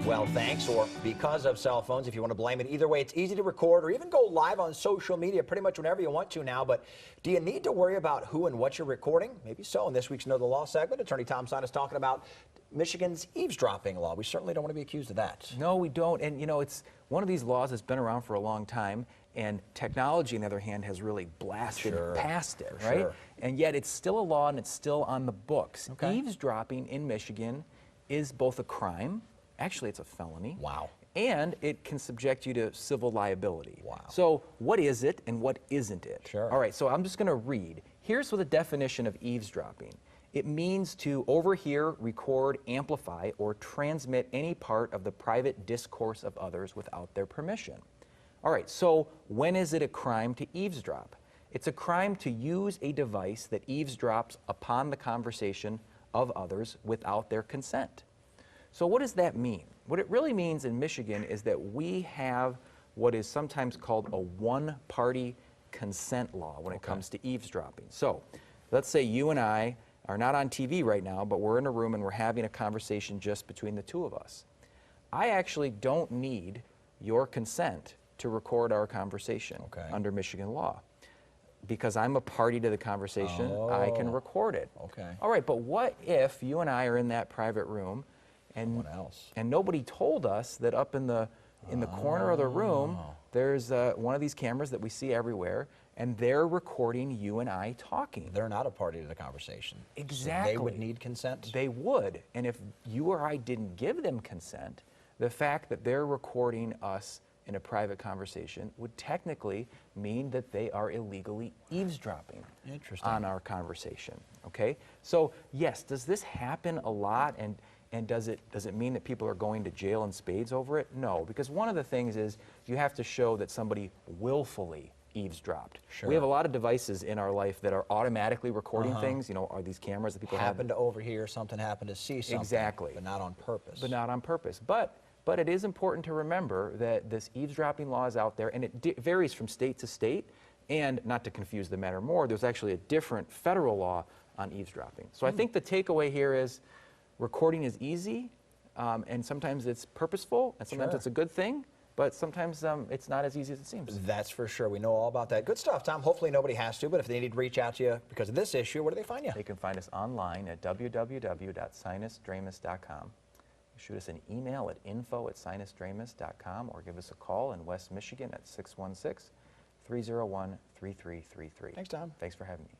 Well, thanks, or because of cell phones, if you want to blame it. Either way, it's easy to record or even go live on social media pretty much whenever you want to now. But do you need to worry about who and what you're recording? Maybe so. In this week's Know the Law segment, Attorney Tom Sinas talking about Michigan's eavesdropping law. We certainly don't want to be accused of that. No, we don't. And, you know, it's one of these laws that's been around for a long time. And technology, on the other hand, has really blasted past it, right? Sure. And yet it's still a law and it's still on the books. Okay. Eavesdropping in Michigan is both a crime, actually it's a felony. Wow. And it can subject you to civil liability. Wow. So what is it and what isn't it? Sure. All right, so I'm just going to read. Here's what the definition of eavesdropping. It means to overhear, record, amplify, or transmit any part of the private discourse of others without their permission. All right, so when is it a crime to eavesdrop? It's a crime to use a device that eavesdrops upon the conversation of others without their consent. So what does that mean? What it really means in Michigan is that we have what is sometimes called a one-party consent law when it comes to eavesdropping. So let's say you and I are not on TV right now, but we're in a room and we're having a conversation just between the two of us. I actually don't need your consent to record our conversation under Michigan law. Because I'm a party to the conversation, I can record it. Okay. All right, but what if you and I are in that private room and nobody told us that up in the corner of the room there's one of these cameras that we see everywhere, and they're recording you and I talking. They're not a party to the conversation. Exactly. So they would need consent? They would. And if you or I didn't give them consent, the fact that they're recording us in a private conversation would technically mean that they are illegally eavesdropping on our conversation. Okay? So yes, does this happen a lot, and does it mean that people are going to jail in spades over it? No, because one of the things is you have to show that somebody willfully eavesdropped. Sure. We have a lot of devices in our life that are automatically recording things. You know, are these cameras that people happen to overhear something, happen to see something. Exactly. But not on purpose. But not on purpose. But it is important to remember that this eavesdropping law is out there, and it varies from state to state. And not to confuse the matter more, there's actually a different federal law on eavesdropping. So I think the takeaway here is recording is easy, and sometimes it's purposeful, and sometimes it's a good thing, but sometimes it's not as easy as it seems. That's for sure. We know all about that. Good stuff, Tom. Hopefully nobody has to, but if they need to reach out to you because of this issue, where do they find you? They can find us online at www.sinasdramis.com. Shoot us an email at info@sinasdramis.com or give us a call in West Michigan at 616-301-3333. Thanks, Tom. Thanks for having me.